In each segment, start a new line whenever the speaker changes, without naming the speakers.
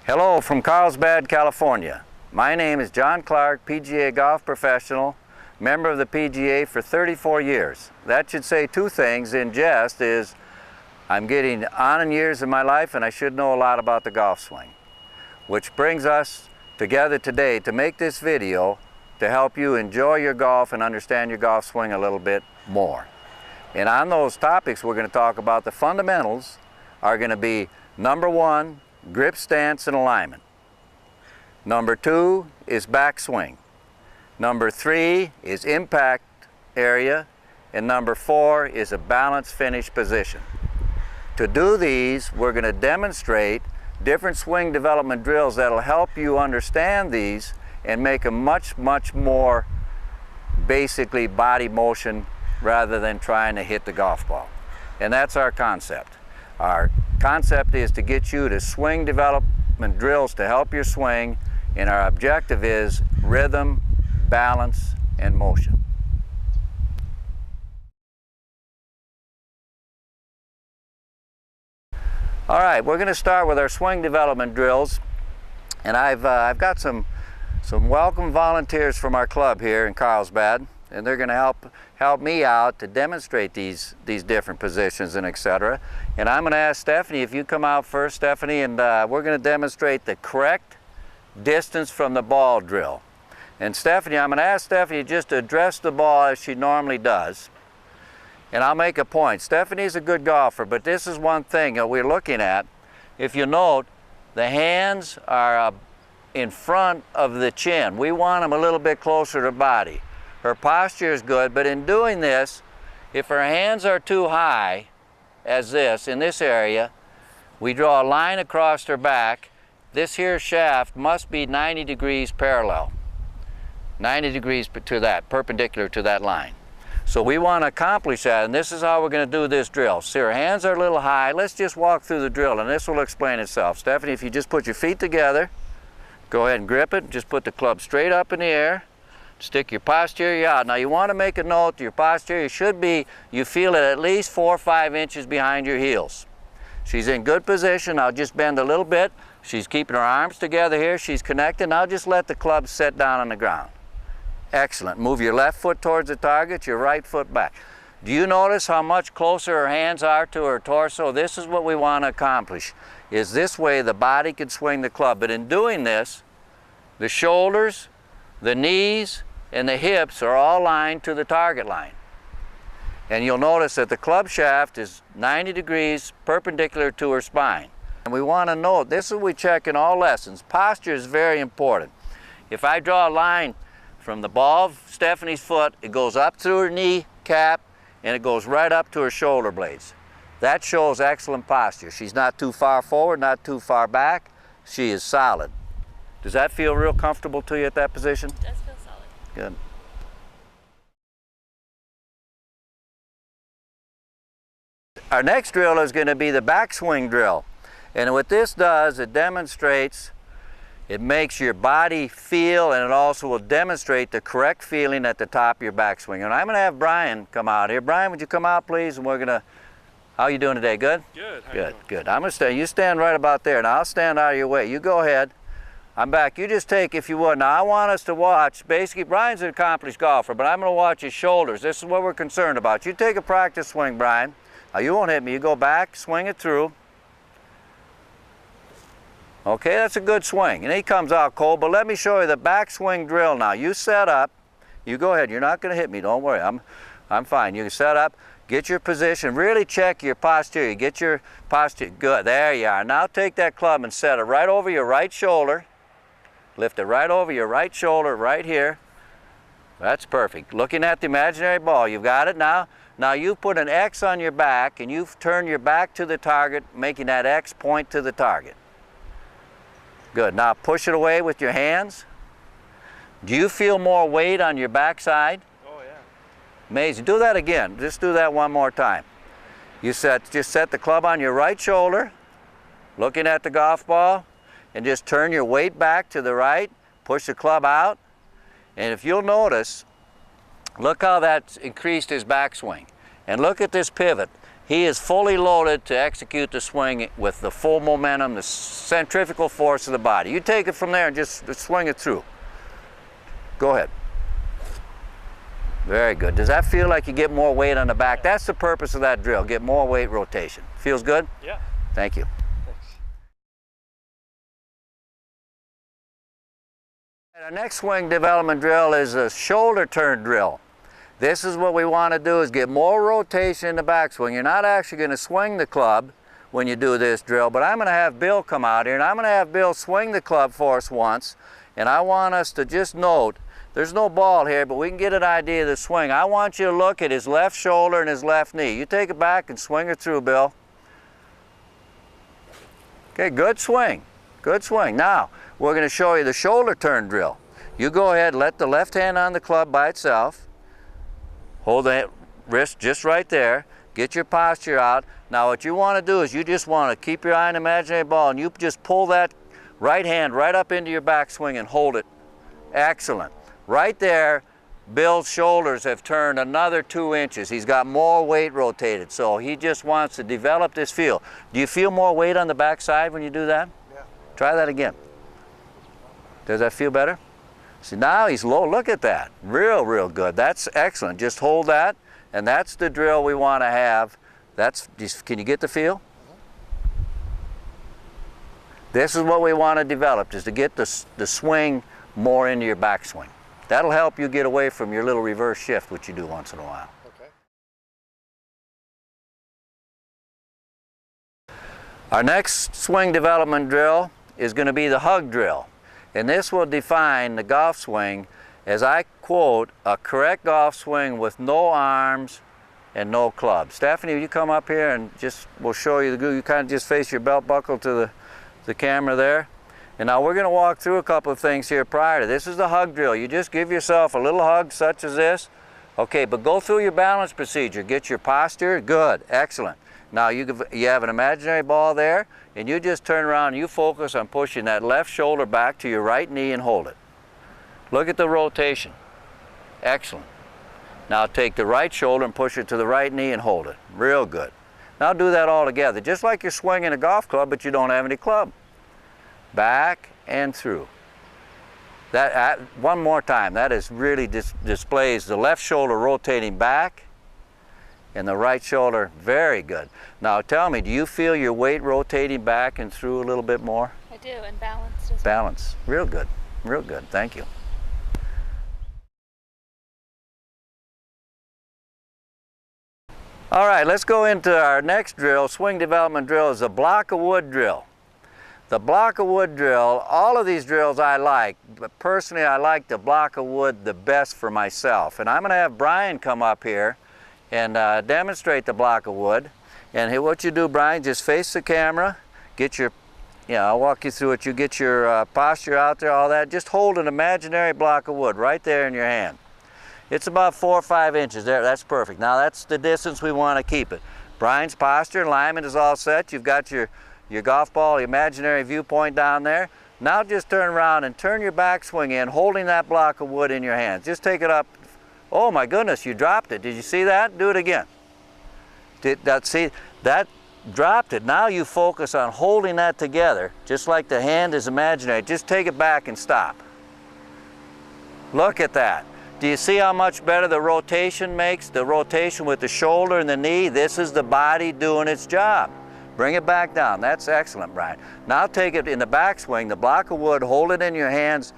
Hello from Carlsbad, California. My name is John Clark, PGA golf professional, member of the PGA for 34 years. That should say two things in jest is I'm getting on in years of my life and I should know a lot about the golf swing. Which brings us together today to make this video to help you enjoy your golf and understand your golf swing a little bit more. And on those topics we're going to talk about the fundamentals are going to be number one, grip stance and alignment. Number two is backswing. Number three is impact area. And number four is a balanced finish position. To do these, we're going to demonstrate different swing development drills that'll help you understand these and make them much more basically body motion rather than trying to hit the golf ball. And that's our concept. Our concept is to get you to swing development drills to help your swing, and our objective is rhythm, balance, and motion. All right, we're going to start with our swing development drills, and I've got some welcome volunteers from our club here in Carlsbad, and they're going to help me out to demonstrate these different positions and etc. And I'm going to ask Stephanie if you come out first, Stephanie, and we're going to demonstrate the correct distance from the ball drill. And Stephanie, I'm going to ask Stephanie just to address the ball as she normally does. And I'll make a point. Stephanie's a good golfer, but this is one thing that we're looking at. If you note, the hands are in front of the chin. We want them a little bit closer to body. Her posture is good, but in doing this, if her hands are too high, as this, in this area, we draw a line across her back. This here shaft must be 90 degrees parallel. 90 degrees to that, perpendicular to that line. So we want to accomplish that, and this is how we're going to do this drill. See, her hands are a little high. Let's just walk through the drill, and this will explain itself. Stephanie, if you just put your feet together, go ahead and grip it. Just put the club straight up in the air. Stick your posterior out. Now you want to make a note, your posterior should be, you feel it at least 4 or 5 inches behind your heels. She's in good position. I'll just bend a little bit. She's keeping her arms together here. She's connected. Now just let the club set down on the ground. Excellent. Move your left foot towards the target, your right foot back. Do you notice how much closer her hands are to her torso? This is what we want to accomplish, is this way the body can swing the club. But in doing this, the shoulders, the knees, and the hips are all lined to the target line. And you'll notice that the club shaft is 90 degrees perpendicular to her spine. And we want to note, this is what we check in all lessons. Posture is very important. If I draw a line from the ball of Stephanie's foot, it goes up through her knee cap and it goes right up to her shoulder blades. That shows excellent posture. She's not too far forward, not too far back. She is solid. Does that feel real comfortable to you at that position?
It does feel solid.
Good. Our next drill is going to be the backswing drill. And what this does, it demonstrates, it makes your body feel, and it also will demonstrate the correct feeling at the top of your backswing. And I'm going to have Brian come out here. Brian, would you come out, please? And we're going to, how are you doing today? Good?
Good.
Good. I'm going to stand, you stand right about there. Now I'll stand out of your way. You go ahead. I'm back. You just take, if you would. Now I want us to watch, basically Brian's an accomplished golfer, but I'm going to watch his shoulders. This is what we're concerned about. You take a practice swing, Brian. Now you won't hit me. You go back, swing it through. Okay, that's a good swing. And he comes out cold, but let me show you the backswing drill now. You set up. You go ahead. You're not going to hit me. Don't worry. I'm fine. You can set up, get your position. Really check your posture. Get your posture. Good. There you are. Now take that club and set it right over your right shoulder. Lift it right over your right shoulder, right here. That's perfect. Looking at the imaginary ball. You've got it now. Now you put an X on your back and you turn your back to the target, making that X point to the target. Good. Now push it away with your hands. Do you feel more weight on your backside?
Oh yeah.
Amazing. Do that again. Just do that one more time. You just set the club on your right shoulder, looking at the golf ball, and just turn your weight back to the right, push the club out, and if you'll notice, look how that's increased his backswing. And look at this pivot. he is fully loaded to execute the swing with the full momentum, the centrifugal force of the body. You take it from there and just swing it through. Go ahead. Very good. Does that feel like you get more weight on the back? That's the purpose of that drill, get more weight rotation. Feels good?
Yeah.
Thank you.
Thanks.
Our next swing development drill is a shoulder turn drill. This is what we want to do, is get more rotation in the backswing. You're not actually going to swing the club when you do this drill, but I'm going to have Bill come out here and I'm going to have Bill swing the club for us once, and I want us to just note, there's no ball here, but we can get an idea of the swing. I want you to look at his left shoulder and his left knee. You take it back and swing it through, Bill. Okay, good swing. Good swing. Now, we're going to show you the shoulder turn drill. You go ahead, let the left hand on the club by itself. Hold that wrist just right there. Get your posture out. Now, what you want to do is you just want to keep your eye on the imaginary ball, and you just pull that right hand right up into your backswing and hold it. Excellent. Right there, Bill's shoulders have turned another 2 inches. He's got more weight rotated, so he just wants to develop this feel. Do you feel more weight on the backside when you do that?
Yeah.
Try that again. Does that feel better? See, now he's low. Look at that. Real good. That's excellent. Just hold that, and that's the drill we want to have. Can you get the feel? This is what we want to develop, is to get the swing more into your backswing. That'll help you get away from your little reverse shift, which you do once in a while.
Okay.
Our next swing development drill is going to be the hug drill. And this will define the golf swing as, I quote, a correct golf swing with no arms and no club. Stephanie, will you come up here and we'll show you the glue. You kind of just face your belt buckle to the camera there. And now we're going to walk through a couple of things here prior to this. This is the hug drill. You just give yourself a little hug such as this. Okay, but go through your balance procedure. Get your posture. Good. Excellent. Now you have an imaginary ball there, and you just turn around and you focus on pushing that left shoulder back to your right knee and hold it. Look at the rotation. Excellent. Now take the right shoulder and push it to the right knee and hold it. Real good. Now do that all together, just like you're swinging a golf club, but you don't have any club. Back and through. That one more time. That is really displays the left shoulder rotating back and the right shoulder. Very good. Now tell me, do you feel your weight rotating back and through a little bit more?
I do, and balanced as well.
Balance. Real good. Real good. Thank you. All right, let's go into our next drill. Swing development drill is a block of wood drill. The block of wood drill, all of these drills I like, but personally I like the block of wood the best for myself. And I'm going to have Brian come up here and demonstrate the block of wood. And what you do, Brian, just face the camera, get your, I'll walk you through it. You get your posture out there, all that. Just hold an imaginary block of wood right there in your hand. It's about 4 or 5 inches there. That's perfect. Now that's the distance we want to keep it. Brian's posture, alignment is all set. You've got your golf ball, imaginary viewpoint down there. Now just turn around and turn your backswing in, holding that block of wood in your hands. Just take it up. Oh my goodness, you dropped it. Did you see that? Do it again. See, that dropped it. Now you focus on holding that together, just like the hand is imaginary. Just take it back and stop. Look at that. Do you see how much better the rotation makes? The rotation with the shoulder and the knee. This is the body doing its job. Bring it back down. That's excellent, Brian. Now take it in the backswing, the block of wood, hold it in your hands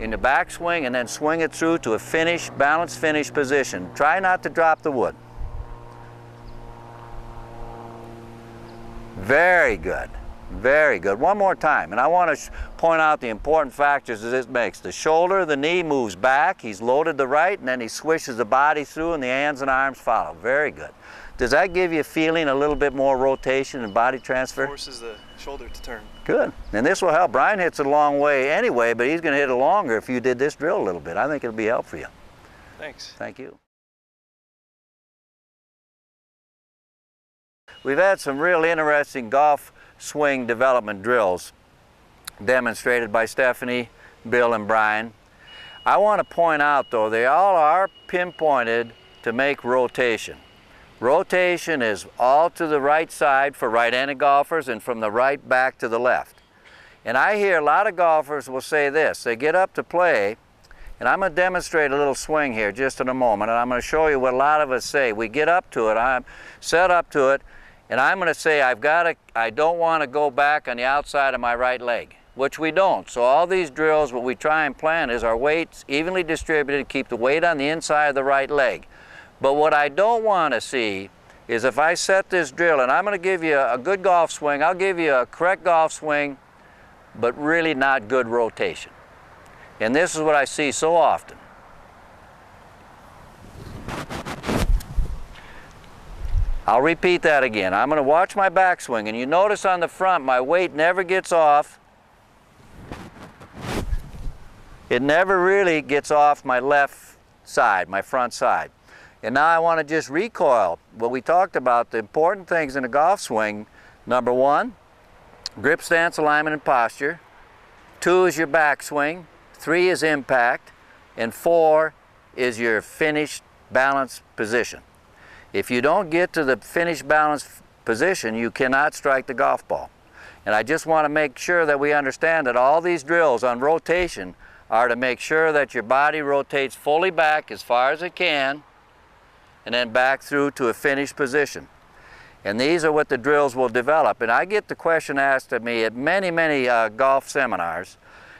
in the backswing, and then swing it through to a finished, balanced finish position. Try not to drop the wood. Very good. Very good. One more time. And I want to point out the important factors that this makes. The shoulder, the knee moves back. He's loaded the right, and then he swishes the body through, and the hands and arms follow. Very good. Does that give you a feeling, a little bit more rotation and body transfer?
Forces the shoulder to turn.
Good. And this will help. Brian hits it a long way anyway, but he's going to hit it longer if you did this drill a little bit. I think it'll be helpful for you.
Thanks.
Thank you. We've had some real interesting golf swing development drills demonstrated by Stephanie, Bill, and Brian. I want to point out, though, they all are pinpointed to make rotation. Rotation is all to the right side for right-handed golfers and from the right back to the left. And I hear a lot of golfers will say this. They get up to play, and I'm going to demonstrate a little swing here just in a moment, and I'm going to show you what a lot of us say. We get up to it, I'm set up to it, and I'm going to say I don't want to go back on the outside of my right leg, which we don't. So all these drills, what we try and plan is our weight's evenly distributed, keep the weight on the inside of the right leg. But what I don't want to see is if I set this drill, and I'm going to give you a good golf swing, I'll give you a correct golf swing, but really not good rotation. And this is what I see so often. I'll repeat that again. I'm going to watch my backswing, and you notice on the front my weight never gets off. It never really gets off my left side, my front side. And now I want to just recoil. What we talked about, the important things in a golf swing. Number one, grip, stance, alignment, and posture. 2 is your backswing. 3 is impact. And 4 is your finished balanced position. If you don't get to the finished balanced position, you cannot strike the golf ball. And I just want to make sure that we understand that all these drills on rotation are to make sure that your body rotates fully back as far as it can, and then back through to a finished position. And these are what the drills will develop. And I get the question asked of me at many, many golf seminars,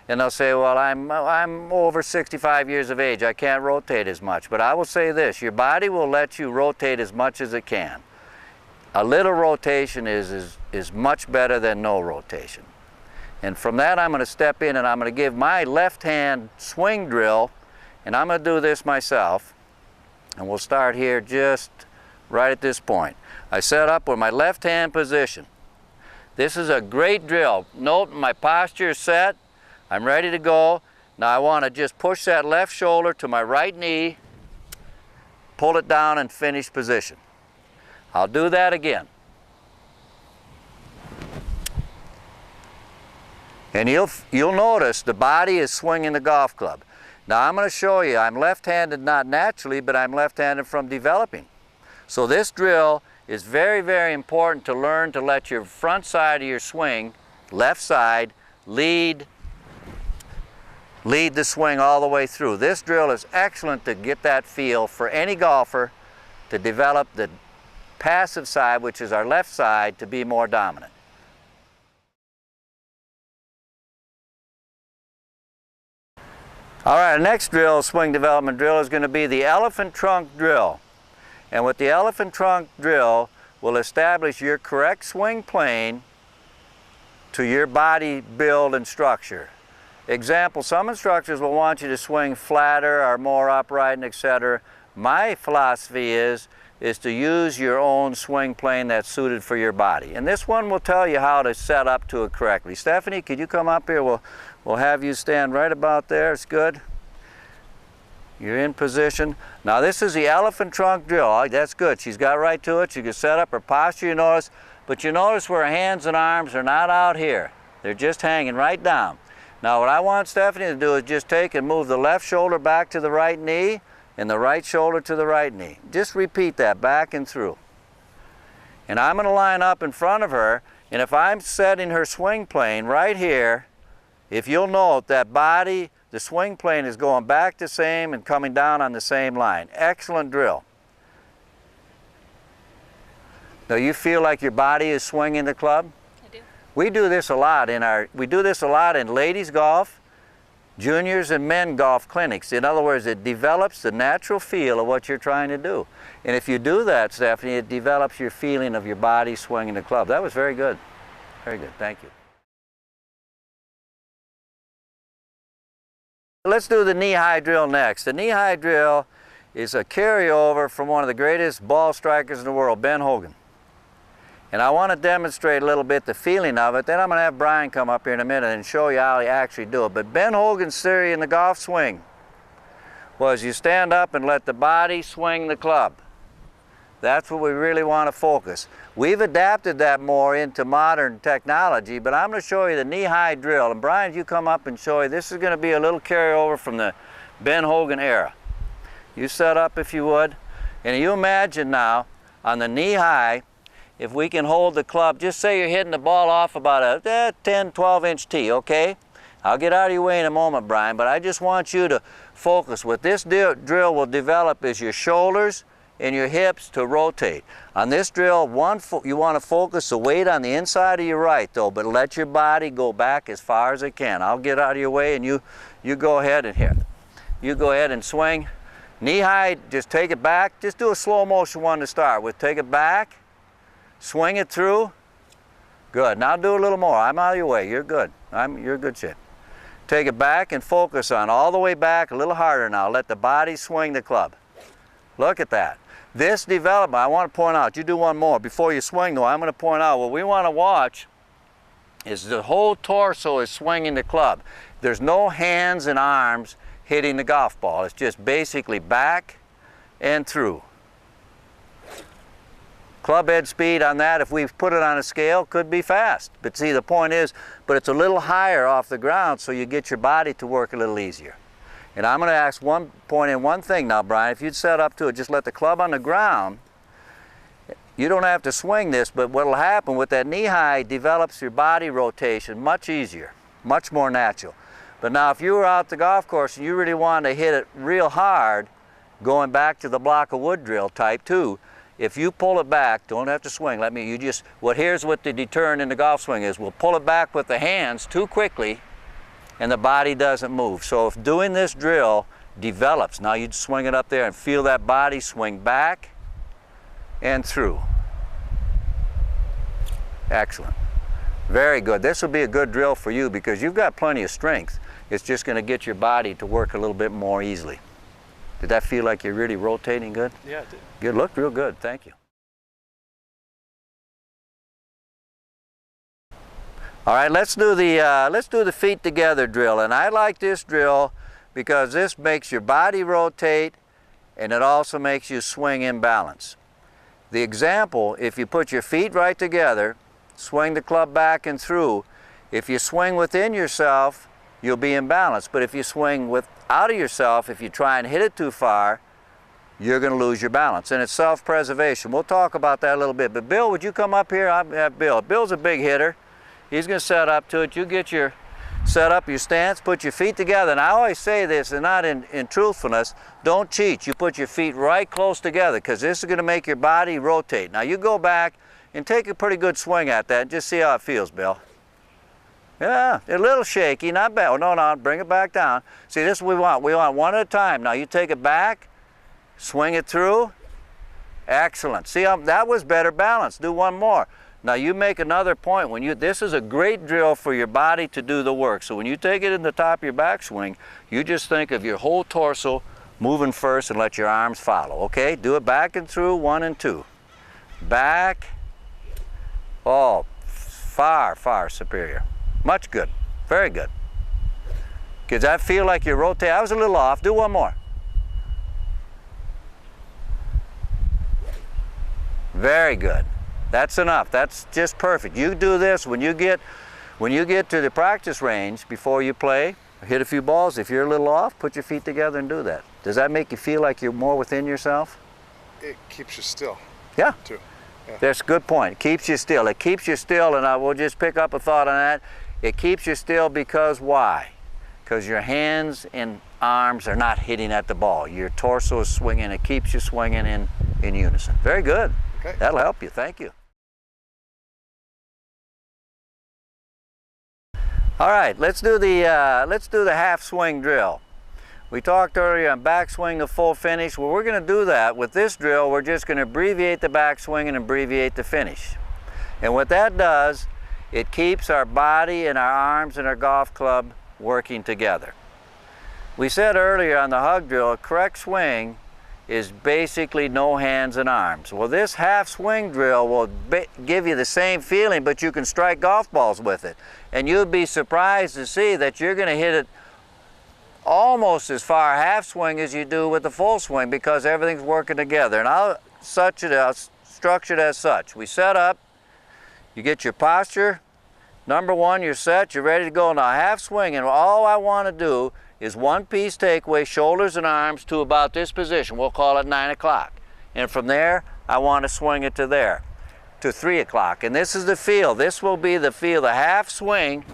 and they'll say, well, I'm over 65 years of age, I can't rotate as much. But I will say this, your body will let you rotate as much as it can. A little rotation is much better than no rotation. And from that I'm going to step in and I'm going to give my left hand swing drill, and I'm going to do this myself. And we'll start here just right at this point. I set up with my left hand position. This is a great drill. Note my posture is set. I'm ready to go. Now I want to just push that left shoulder to my right knee, pull it down and finish position. I'll do that again. And you'll notice the body is swinging the golf club. Now I'm going to show you, I'm left-handed not naturally, but I'm left-handed from developing. So this drill is very, very important to learn to let your front side of your swing, left side, lead the swing all the way through. This drill is excellent to get that feel for any golfer to develop the passive side, which is our left side, to be more dominant. All right, our next drill, swing development drill, is going to be the elephant trunk drill. And with the elephant trunk drill, we'll establish your correct swing plane to your body build and structure. Example, some instructors will want you to swing flatter or more upright and etc. My philosophy is to use your own swing plane that's suited for your body. And this one will tell you how to set up to it correctly. Stephanie, could you come up here? We'll have you stand right about there. It's good. You're in position. Now this is the elephant trunk drill. Oh, that's good. She's got right to it. She can set up her posture, you notice. But you notice where her hands and arms are not out here. They're just hanging right down. Now what I want Stephanie to do is just take and move the left shoulder back to the right knee and the right shoulder to the right knee. Just repeat that back and through. And I'm going to line up in front of her, and if I'm setting her swing plane right here, if you'll note that body, the swing plane is going back the same and coming down on the same line. Excellent drill. Now you feel like your body is swinging the club?
I do.
We do this a lot in ladies golf, juniors and men golf clinics. In other words, it develops the natural feel of what you're trying to do. And if you do that, Stephanie, it develops your feeling of your body swinging the club. That was very good. Very good. Thank you. Let's do the knee-high drill next. The knee-high drill is a carryover from one of the greatest ball strikers in the world, Ben Hogan. And I want to demonstrate a little bit the feeling of it. Then I'm going to have Brian come up here in a minute and show you how he actually do it. But Ben Hogan's theory in the golf swing was you stand up and let the body swing the club. That's what we really want to focus. We've adapted that more into modern technology, but I'm going to show you the knee-high drill. And Brian, you come up and show you. This is going to be a little carryover from the Ben Hogan era. You set up if you would, and you imagine now on the knee high, if we can hold the club, just say you're hitting the ball off about a 10, 12-inch tee, okay? I'll get out of your way in a moment, Brian, but I just want you to focus. What this drill will develop is your shoulders and your hips to rotate. On this drill, you want to focus the weight on the inside of your right, though, but let your body go back as far as it can. I'll get out of your way, and you go ahead and hit. You go ahead and swing. Knee high, just take it back. Just do a slow motion one to start with. Take it back, swing it through. Good. Now do a little more. I'm out of your way. You're good. You're in good shape. Take it back and focus on all the way back, a little harder now. Let the body swing the club. Look at that. This development, I want to point out, you do one more. Before you swing though, I'm going to point out what we want to watch is the whole torso is swinging the club. There's no hands and arms hitting the golf ball. It's just basically back and through. Club head speed on that, if we put it on a scale, could be fast. But see, the point is, but it's a little higher off the ground, so you get your body to work a little easier. And I'm going to point in one thing now, Brian. If you'd set up to it, just let the club on the ground. You don't have to swing this, but what will happen with that knee high develops your body rotation much easier, much more natural. But now if you were out the golf course and you really wanted to hit it real hard, going back to the block of wood drill type 2, if you pull it back, don't have to swing. Here's what the deterrent in the golf swing is. We'll pull it back with the hands too quickly and the body doesn't move. So if doing this drill develops, now you'd swing it up there and feel that body swing back and through. Excellent. Very good. This will be a good drill for you because you've got plenty of strength. It's just going to get your body to work a little bit more easily. Did that feel like you're really rotating good?
Yeah, it did.
Good. Looked real good. Thank you. All right, let's do the feet together drill. And I like this drill because this makes your body rotate and it also makes you swing in balance. The example, if you put your feet right together, swing the club back and through, if you swing within yourself, you'll be in balance. But if you swing out of yourself, if you try and hit it too far, you're going to lose your balance. And it's self-preservation. We'll talk about that a little bit. But Bill, would you come up here? I have Bill. Bill's a big hitter. He's going to set up to it. You set up your stance, put your feet together. And I always say this, and not in truthfulness, don't cheat. You put your feet right close together because this is going to make your body rotate. Now you go back and take a pretty good swing at that and just see how it feels, Bill. Yeah, a little shaky, not bad. Oh, no, bring it back down. See, this is what we want. We want one at a time. Now you take it back, swing it through. Excellent. See, that was better balance. Do one more. Now you make another point. This is a great drill for your body to do the work. So when you take it in the top of your backswing, you just think of your whole torso moving first and let your arms follow, okay? Do it back and through, 1 and 2. Back. Oh, far, far superior. Much good. Very good. Does that feel like you're rotating? I was a little off. Do one more. Very good. That's enough. That's just perfect. You do this when you get to the practice range before you play, hit a few balls. If you're a little off, put your feet together and do that. Does that make you feel like you're more within yourself?
It keeps you still.
Yeah.
Too. Yeah.
That's a good point. It keeps you still. It keeps you still, and I will just pick up a thought on that. It keeps you still because why? Because your hands and arms are not hitting at the ball. Your torso is swinging. It keeps you swinging in unison. Very good.
Okay.
That'll help you. Thank you. All right, let's do the half swing drill. We talked earlier on backswing to full finish. Well, we're going to do that. With this drill, we're just going to abbreviate the backswing and abbreviate the finish. And what that does, it keeps our body and our arms and our golf club working together. We said earlier on the hug drill, a correct swing is basically no hands and arms. Well, this half swing drill will give you the same feeling, but you can strike golf balls with it. And you'd be surprised to see that you're going to hit it almost as far half swing as you do with the full swing because everything's working together. And I'll structure it as such. We set up, you get your posture. Number one, you're set, you're ready to go. Now half swing, and all I want to do is one piece takeaway, shoulders and arms to about this position. We'll call it 9 o'clock. And from there, I want to swing it to there, to 3 o'clock. And this is the feel. This will be the feel, the half swing.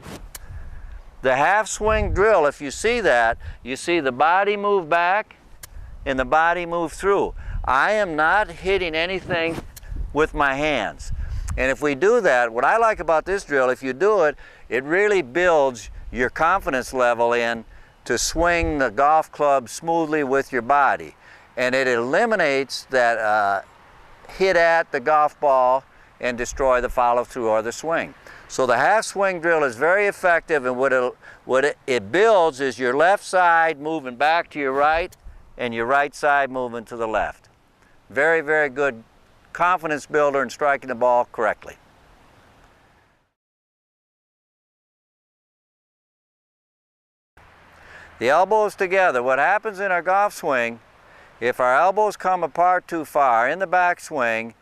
The half swing drill, if you see that, you see the body move back and the body move through. I am not hitting anything with my hands. And if we do that, what I like about this drill, if you do it, it really builds your confidence level in to swing the golf club smoothly with your body. And it eliminates that hit at the golf ball and destroy the follow through or the swing. So the half swing drill is very effective, and what it builds is your left side moving back to your right and your right side moving to the left. Very, very good confidence builder in striking the ball correctly. The elbows together. What happens in our golf swing, if our elbows come apart too far in the backswing,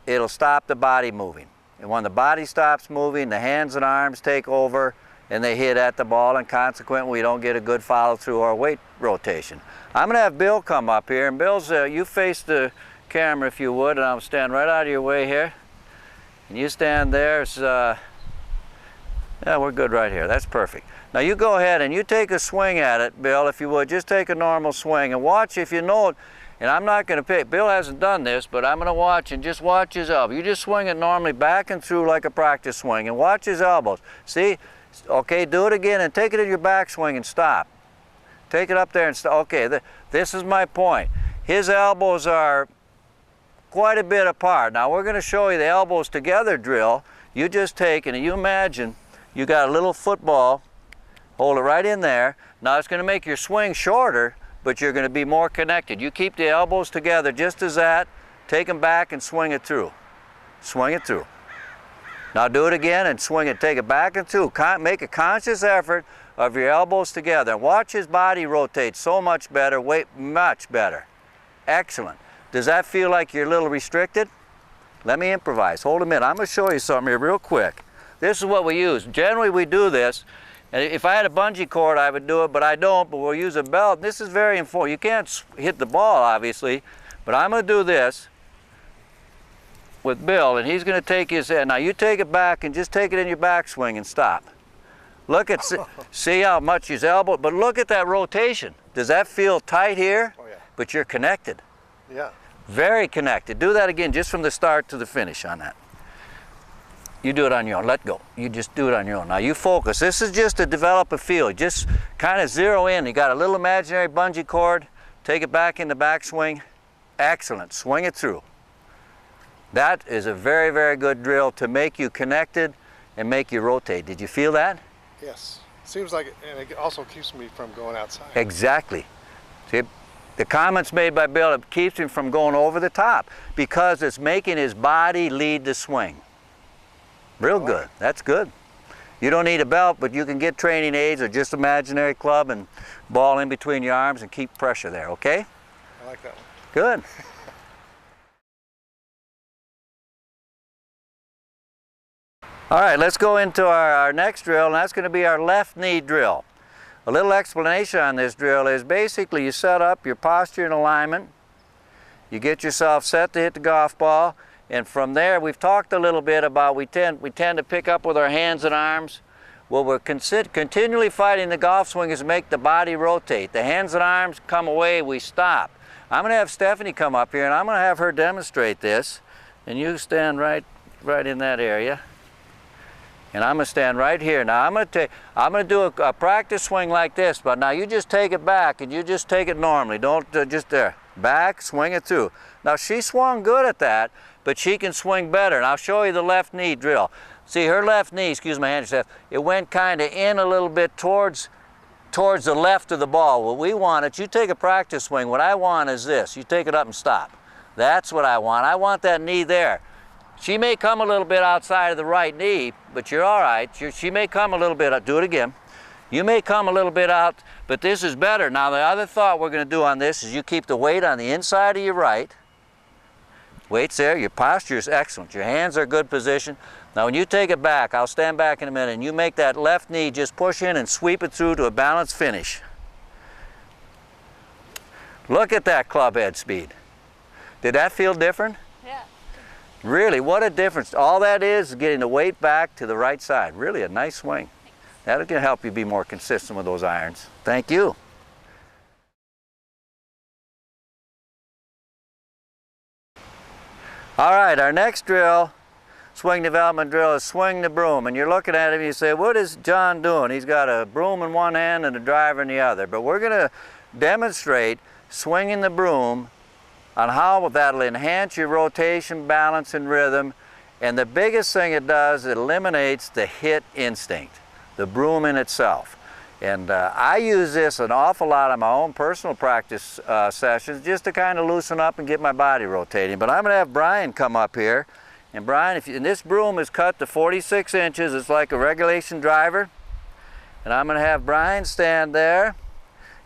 it'll stop the body moving. And when the body stops moving, the hands and arms take over and they hit at the ball, and consequently we don't get a good follow through or weight rotation. I'm going to have Bill come up here, and Bill's, you face the camera if you would, and I'll stand right out of your way here. And you stand there. Yeah, we're good right here. That's perfect. Now you go ahead and you take a swing at it, Bill, if you would. Just take a normal swing and watch if you know it. And I'm not going to pick, Bill hasn't done this, but I'm going to watch and just watch his elbow. You just swing it normally back and through like a practice swing, and watch his elbows. See? Okay, do it again and take it in your backswing and stop. Take it up there and stop. Okay, this is my point. His elbows are quite a bit apart. Now we're going to show you the elbows together drill. You just take and you imagine you got a little football, hold it right in there. Now it's going to make your swing shorter, but you're going to be more connected. You keep the elbows together just as that, take them back and swing it through. Swing it through. Now do it again and swing it, take it back and through. Make a conscious effort of your elbows together. Watch his body rotate so much better, much better. Excellent. Does that feel like you're a little restricted? Let me improvise. Hold a minute. I'm going to show you something here real quick. This is what we use. Generally we do this. And if I had a bungee cord, I would do it, but I don't, but we'll use a belt. This is very important. You can't hit the ball, obviously, but I'm going to do this with Bill, and he's going to take his head. Now you take it back and just take it in your backswing and stop. Look at, see how much his elbow, but look at that rotation. Does that feel tight here?
Oh, yeah.
But you're connected.
Yeah.
Very connected. Do that again, just from the start to the finish on that. You do it on your own. Let go. You just do it on your own. Now you focus. This is just to develop a feel. Just kind of zero in. You got a little imaginary bungee cord. Take it back in the backswing. Excellent. Swing it through. That is a very, very good drill to make you connected and make you rotate. Did you feel that?
Yes. Seems like it, and it also keeps me from going outside.
Exactly. See, the comments made by Bill, it keeps him from going over the top because it's making his body lead the swing. Real good. That's good. You don't need a belt, but you can get training aids or just imaginary club and ball in between your arms and keep pressure there, okay?
I like that one.
Good. All right, let's go into our next drill, and that's going to be our left knee drill. A little explanation on this drill is basically you set up your posture and alignment, you get yourself set to hit the golf ball, and from there we've talked a little bit about we tend to pick up with our hands and arms. What we're continually fighting the golf swing is to make the body rotate. The hands and arms come away, we stop. I'm going to have Stephanie come up here and I'm going to have her demonstrate this, and you stand right in that area. And I'm going to stand right here. Now I'm going to do a practice swing like this, but now you just take it back and you just take it normally. Don't just there. Back, swing it through. Now she swung good at that, but she can swing better. And I'll show you the left knee drill. See, her left knee, excuse my hand, Steph, it went kind of in a little bit towards the left of the ball. What we want is you take a practice swing. What I want is this. You take it up and stop. That's what I want. I want that knee there. She may come a little bit outside of the right knee, but you're all right. She may come a little bit, do it again. You may come a little bit out, but this is better. Now the other thought we're going to do on this is you keep the weight on the inside of your right. Weight's there, your posture is excellent. Your hands are good position. Now when you take it back, I'll stand back in a minute, and you make that left knee just push in and sweep it through to a balanced finish. Look at that club head speed. Did that feel different? Really, what a difference. All that is getting the weight back to the right side. Really a nice swing. That'll help you be more consistent with those irons. Thank you. All right, our next drill, swing development drill, is swing the broom. And you're looking at him and you say, what is John doing? He's got a broom in one hand and a driver in the other. But we're going to demonstrate swinging the broom on how that'll enhance your rotation, balance, and rhythm. And the biggest thing it does, it eliminates the hit instinct, the broom in itself. And I use this an awful lot on my own personal practice sessions just to kind of loosen up and get my body rotating. But I'm going to have Brian come up here. And Brian, and this broom is cut to 46 inches. It's like a regulation driver. And I'm going to have Brian stand there,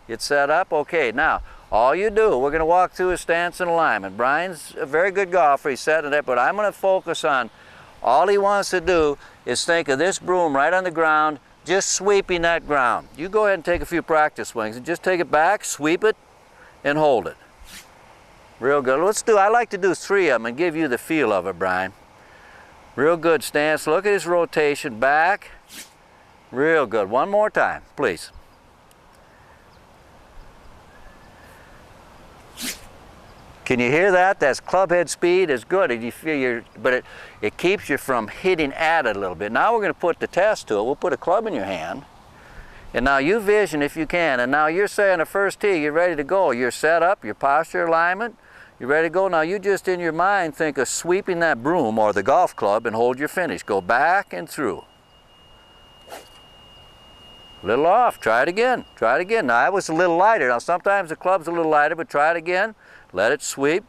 get set up. Okay, now, all you do, we're going to walk through his stance and alignment. Brian's a very good golfer. He's setting it up, but I'm going to focus on all he wants to do is think of this broom right on the ground, just sweeping that ground. You go ahead and take a few practice swings and just take it back, sweep it, and hold it. Real good. I like to do 3 of them and give you the feel of it, Brian. Real good stance. Look at his rotation back. Real good. One more time, please. Can you hear that? That's club head speed is good. You feel but it keeps you from hitting at it a little bit. Now we're going to put the test to it. We'll put a club in your hand. And now you vision if you can. And now you're saying the first tee, you're ready to go. You're set up, your posture alignment, you're ready to go. Now you just in your mind think of sweeping that broom or the golf club and hold your finish. Go back and through. A little off. Try it again. Try it again. Now I was a little lighter. Now sometimes the club's a little lighter, but try it again. Let it sweep.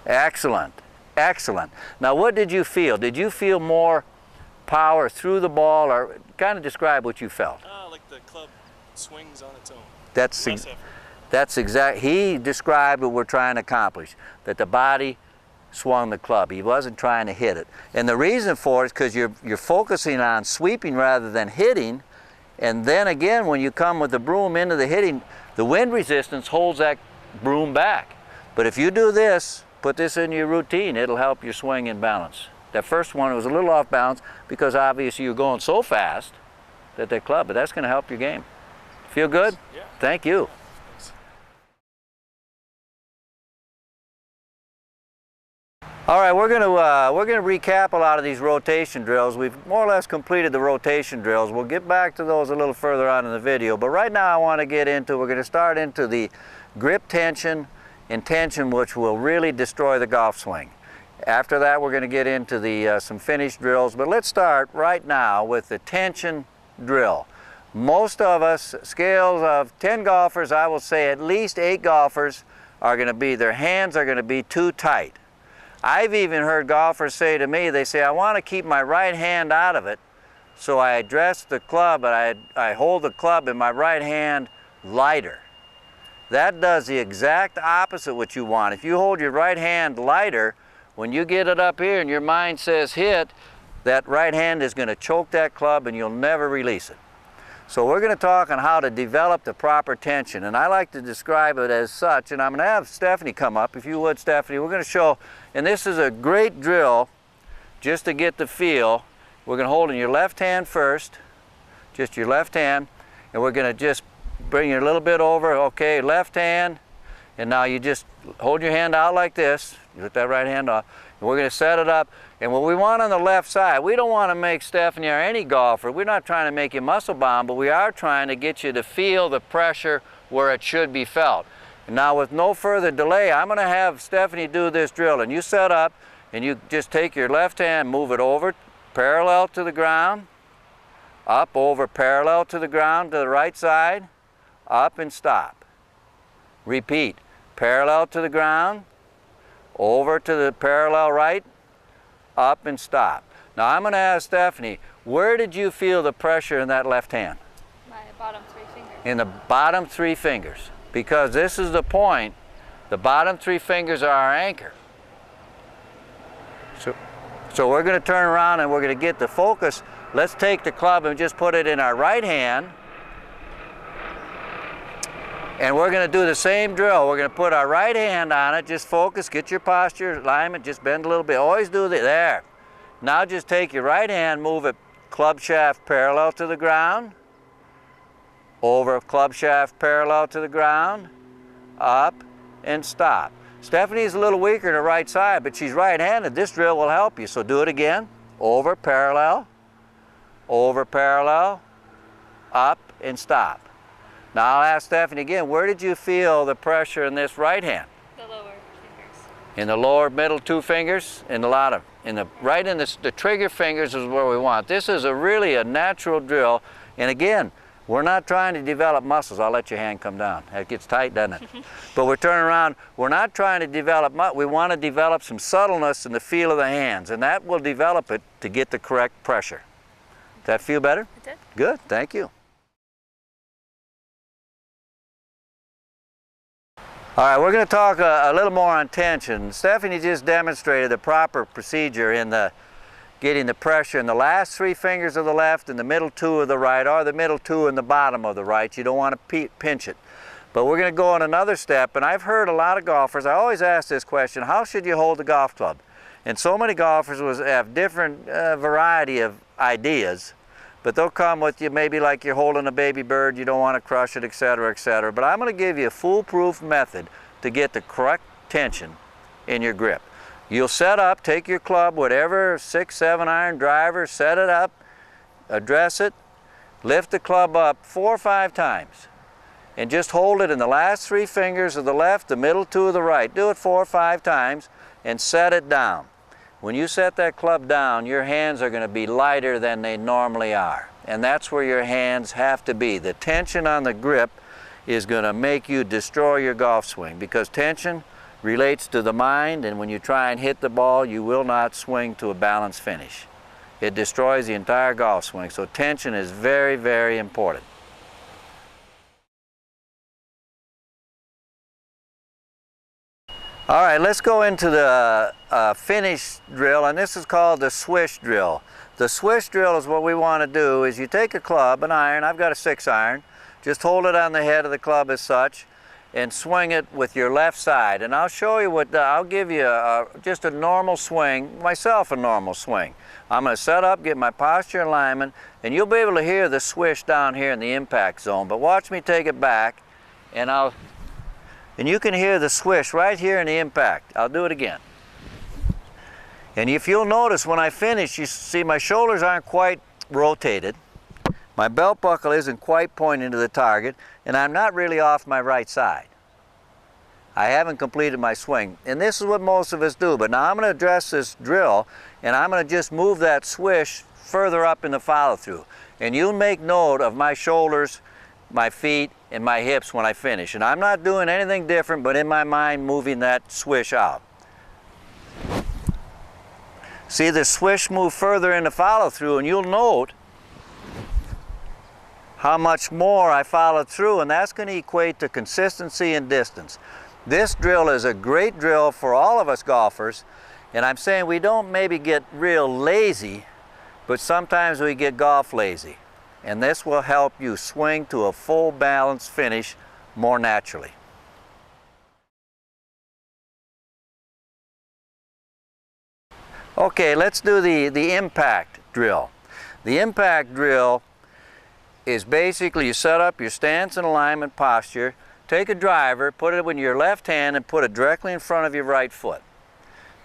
Excellent. Excellent. Now what did you feel? Did you feel more power through the ball, or kind of describe what you felt?
Like the club swings on its own.
That's exact. He described what we're trying to accomplish, that the body swung the club. He wasn't trying to hit it. And the reason for it is because you're focusing on sweeping rather than hitting. And then again, when you come with the broom into the hitting, the wind resistance holds that broom back. But if you do this, put this in your routine, it'll help your swing and balance. That first one was a little off balance because obviously you're going so fast that club, but that's going to help your game. Feel good?
Yeah.
Thank you.
Thanks.
All right, we're going to recap a lot of these rotation drills. We've more or less completed the rotation drills. We'll get back to those a little further on in the video. But right now I want to we're going to start into the grip tension and tension, which will really destroy the golf swing. After that, we're going to get into the some finish drills. But let's start right now with the tension drill. Most of us, scales of 10 golfers, I will say at least 8 golfers are going to be, their hands are going to be too tight. I've even heard golfers say to me, they say, I want to keep my right hand out of it, so I address the club, and I hold the club in my right hand lighter. That does the exact opposite what you want. If you hold your right hand lighter, when you get it up here and your mind says hit, that right hand is going to choke that club and you'll never release it. So we're going to talk on how to develop the proper tension, and I like to describe it as such, and I'm going to have Stephanie come up. If you would, Stephanie, we're going to show, and this is a great drill just to get the feel. We're going to hold in your left hand first, just your left hand, and we're going to just bring it a little bit over. Okay, left hand, and now you just hold your hand out like this. You let that right hand off, and we're going to set it up. And what we want on the left side, we don't want to make Stephanie or any golfer, we're not trying to make you muscle bound, but we are trying to get you to feel the pressure where it should be felt. And now with no further delay, I'm going to have Stephanie do this drill. And you set up, and you just take your left hand, move it over parallel to the ground, up, over, parallel to the ground, to the right side, up and stop. Repeat, parallel to the ground, over to the parallel right, up and stop. Now I'm going to ask Stephanie, where did you feel the pressure in that left hand?
My bottom 3 fingers.
In the bottom 3 fingers. Because this is the point, the bottom 3 fingers are our anchor. So we're going to turn around and we're going to get the focus. Let's take the club and just put it in our right hand. And we're going to do the same drill. We're going to put our right hand on it. Just focus, get your posture, alignment, just bend a little bit. Always do that. There. Now just take your right hand, move it club shaft parallel to the ground, over club shaft parallel to the ground, up, and stop. Stephanie's a little weaker in the right side, but she's right-handed. This drill will help you. So do it again. Over parallel, up, and stop. Now I'll ask Stephanie again, where did you feel the pressure in this right hand?
The lower fingers.
In the lower middle two fingers? Right in the trigger fingers is where we want. This is really a natural drill. And again, we're not trying to develop muscles. I'll let your hand come down. That gets tight, doesn't it? But we're turning around. We're not trying to develop muscle. We want to develop some subtleness in the feel of the hands, and that will develop it to get the correct pressure. Does that feel better?
It did.
Good, thank you. All right, we're going to talk a little more on tension. Stephanie just demonstrated the proper procedure in getting the pressure in the last three fingers of the left and the middle two of the right, or the middle two and the bottom of the right. You don't want to pinch it. But we're going to go on another step, and I've heard a lot of golfers, I always ask this question, how should you hold the golf club? And so many golfers have different variety of ideas, but they'll come with you maybe like you're holding a baby bird, you don't want to crush it, etc., etc. But I'm going to give you a foolproof method to get the correct tension in your grip. You'll set up, take your club, whatever 6, 7 iron driver, set it up, address it, lift the club up 4 or 5 times, and just hold it in the last 3 fingers of the left, the middle 2 of the right. Do it 4 or 5 times and set it down. When you set that club down, your hands are going to be lighter than they normally are. And that's where your hands have to be. The tension on the grip is going to make you destroy your golf swing, because tension relates to the mind, and when you try and hit the ball, you will not swing to a balanced finish. It destroys the entire golf swing. So tension is very, very important. All right, let's go into the finish drill, and this is called the swish drill. The swish drill is what we want to do is you take a club, an iron, I've got a 6 iron, just hold it on the head of the club as such, and swing it with your left side. And I'll show you I'll give you just a normal swing, myself a normal swing. I'm going to set up, get my posture and alignment, and you'll be able to hear the swish down here in the impact zone. But watch me take it back, and you can hear the swish right here in the impact. I'll do it again. And if you'll notice when I finish, you see my shoulders aren't quite rotated. My belt buckle isn't quite pointing to the target, and I'm not really off my right side. I haven't completed my swing. And this is what most of us do. But now I'm going to address this drill, and I'm going to just move that swish further up in the follow-through. And you'll make note of my shoulders, my feet, and my hips when I finish. And I'm not doing anything different, but in my mind moving that swish out. See the swish move further in the follow-through, and you'll note how much more I followed through, and that's going to equate to consistency and distance. This drill is a great drill for all of us golfers, and I'm saying we don't maybe get real lazy, but sometimes we get golf lazy. And this will help you swing to a full balanced finish more naturally. Okay, let's do the impact drill. The impact drill is basically you set up your stance and alignment posture, take a driver, put it in your left hand and put it directly in front of your right foot.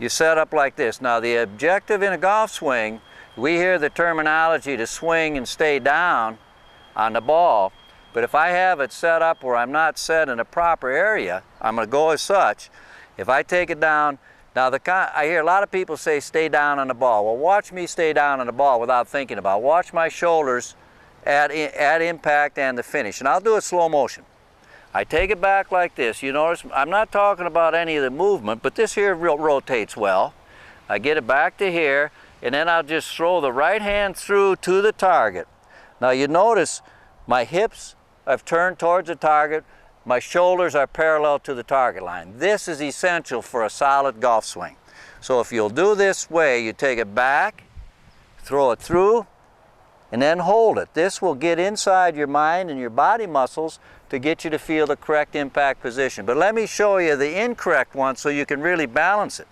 You set up like this. Now the objective in a golf swing, we hear the terminology to swing and stay down on the ball, but if I have it set up where I'm not set in a proper area, I'm going to go as such. If I take it down, now I hear a lot of people say stay down on the ball. Well, watch me stay down on the ball without thinking about it. Watch my shoulders at impact and the finish, and I'll do it slow motion. I take it back like this. You notice I'm not talking about any of the movement, but this here rotates well. I get it back to here, and then I'll just throw the right hand through to the target. Now you notice my hips have turned towards the target, my shoulders are parallel to the target line. This is essential for a solid golf swing. So if you'll do this way, you take it back, throw it through, and then hold it. This will get inside your mind and your body muscles to get you to feel the correct impact position. But let me show you the incorrect one so you can really balance it.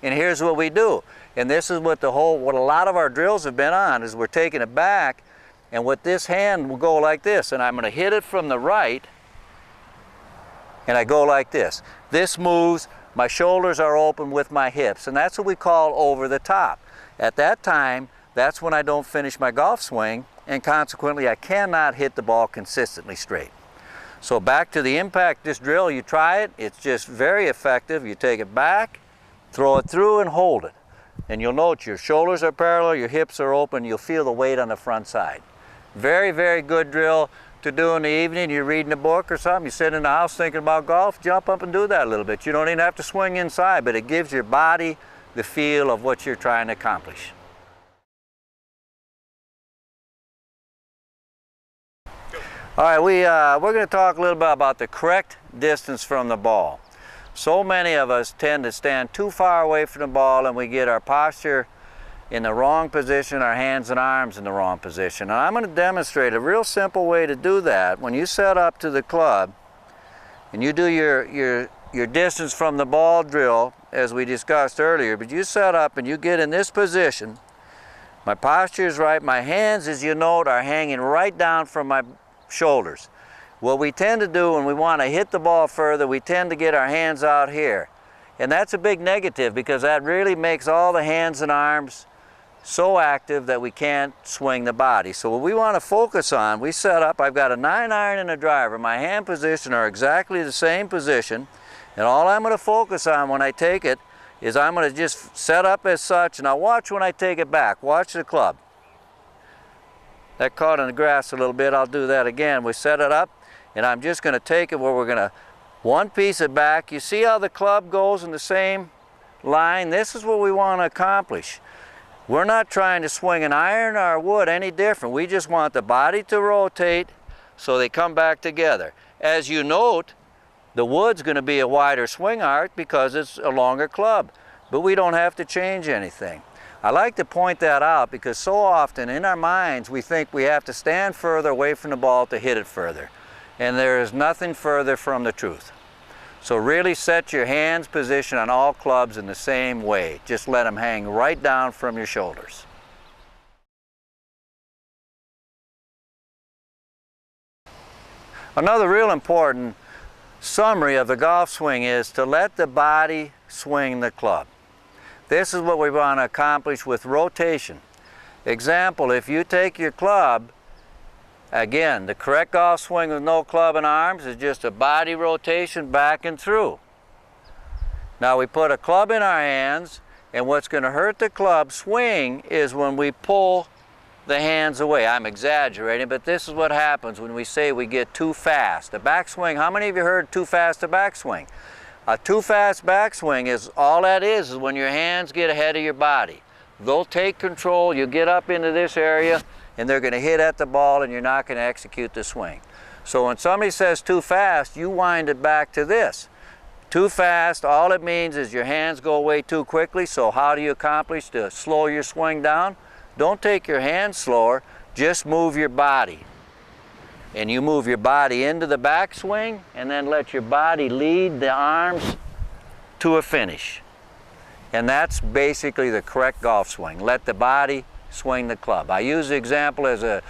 And here's what we do. And this is what a lot of our drills have been on, is we're taking it back, and with this hand will go like this, and I'm going to hit it from the right, and I go like this. This moves, my shoulders are open with my hips, and that's what we call over the top. At that time, that's when I don't finish my golf swing, and consequently I cannot hit the ball consistently straight. So back to the impact disc drill, you try it, it's just very effective. You take it back, throw it through and hold it. And you'll note your shoulders are parallel, your hips are open, you'll feel the weight on the front side. Very, very good drill to do in the evening. You're reading a book or something, you sit in the house thinking about golf, jump up and do that a little bit. You don't even have to swing inside, but it gives your body the feel of what you're trying to accomplish. All right, we're going to talk a little bit about the correct distance from the ball. So many of us tend to stand too far away from the ball, and we get our posture in the wrong position, our hands and arms in the wrong position. And I'm going to demonstrate a real simple way to do that. When you set up to the club and you do your distance from the ball drill, as we discussed earlier, but you set up and you get in this position, my posture is right, my hands, as you note, are hanging right down from my shoulders. What we tend to do when we want to hit the ball further, we tend to get our hands out here. And that's a big negative, because that really makes all the hands and arms so active that we can't swing the body. So what we want to focus on, we set up, I've got a 9-iron and a driver. My hand position are exactly the same position. And all I'm going to focus on when I take it is I'm going to just set up as such, and I'll watch when I take it back. Watch the club. That caught in the grass a little bit. I'll do that again. We set it up, and I'm just going to take it where we're going to one piece it back. You see how the club goes in the same line? This is what we want to accomplish. We're not trying to swing an iron or wood any different. We just want the body to rotate so they come back together. As you note, the wood's going to be a wider swing arc because it's a longer club, but we don't have to change anything. I like to point that out because so often in our minds we think we have to stand further away from the ball to hit it further. And there is nothing further from the truth. So really set your hands position on all clubs in the same way. Just let them hang right down from your shoulders. Another real important summary of the golf swing is to let the body swing the club. This is what we want to accomplish with rotation. Example, if you take your club, again, the correct golf swing with no club and arms is just a body rotation back and through. Now we put a club in our hands, and what's going to hurt the club swing is when we pull the hands away. I'm exaggerating, but this is what happens when we say we get too fast. A backswing, how many of you heard too fast a backswing? A too fast backswing is all that is when your hands get ahead of your body. They'll take control, you get up into this area, and they're going to hit at the ball, and you're not going to execute the swing. So when somebody says too fast, you wind it back to this. Too fast, all it means is your hands go away too quickly. So how do you accomplish to slow your swing down? Don't take your hands slower, just move your body. And you move your body into the backswing, and then let your body lead the arms to a finish. And that's basically the correct golf swing. Let the body swing the club. I use the example as a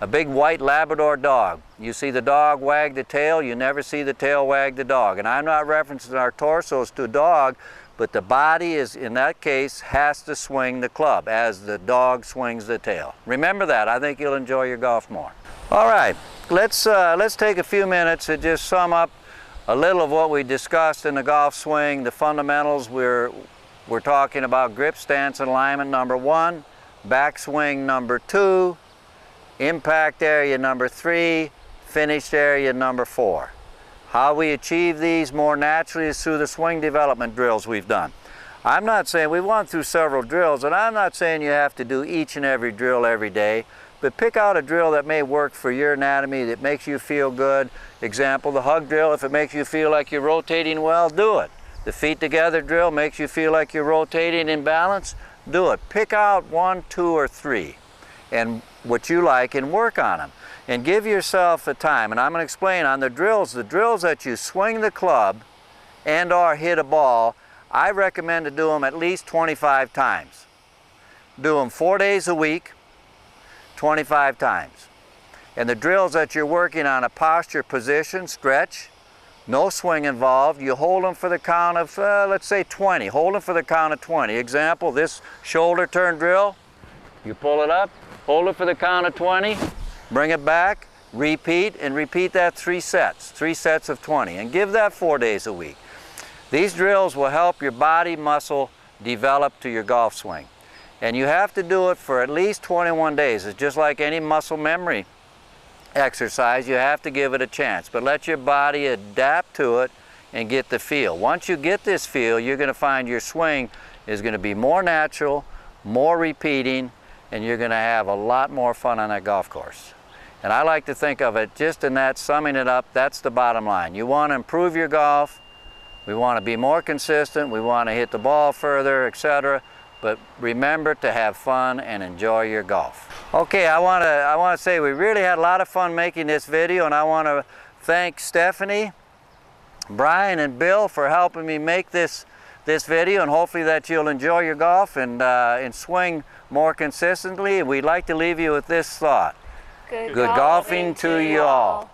big white Labrador dog. You see the dog wag the tail, you never see the tail wag the dog. And I'm not referencing our torsos to a dog, but the body is, in that case, has to swing the club as the dog swings the tail. Remember that. I think you'll enjoy your golf more. All right, let's take a few minutes to just sum up a little of what we discussed in the golf swing. The fundamentals, we're talking about grip, stance, and alignment, number 1. Backswing, number 2. Impact area, number 3. Finished area, number 4. How we achieve these more naturally is through the swing development drills we've done. I'm not saying, we've gone through several drills, and I'm not saying you have to do each and every drill every day, but pick out a drill that may work for your anatomy, that makes you feel good. Example, the hug drill, if it makes you feel like you're rotating well, do it. The feet together drill makes you feel like you're rotating in balance, do it. Pick out 1, 2, or 3. And what you like and work on them. And give yourself a time. And I'm going to explain on the drills that you swing the club and or hit a ball, I recommend to do them at least 25 times. Do them 4 days a week, 25 times. And the drills that you're working on a posture, position, stretch, no swing involved, you hold them for the count of, let's say 20. Hold them for the count of 20. Example, this shoulder turn drill, you pull it up, hold it for the count of 20, bring it back, repeat, and repeat that 3 sets of 20, and give that 4 days a week. These drills will help your body muscle develop to your golf swing. And you have to do it for at least 21 days. It's just like any muscle memory exercise, you have to give it a chance. But let your body adapt to it and get the feel. Once you get this feel, you're going to find your swing is going to be more natural, more repeating, and you're going to have a lot more fun on that golf course. And I like to think of it just in that, summing it up, that's the bottom line. You want to improve your golf, we want to be more consistent, we want to hit the ball further, etc. But remember to have fun and enjoy your golf. Okay, I want to say we really had a lot of fun making this video, and I want to thank Stephanie, Brian, and Bill for helping me make this video, and hopefully that you'll enjoy your golf and swing more consistently. And we'd like to leave you with this thought.
Good
golfing to you all.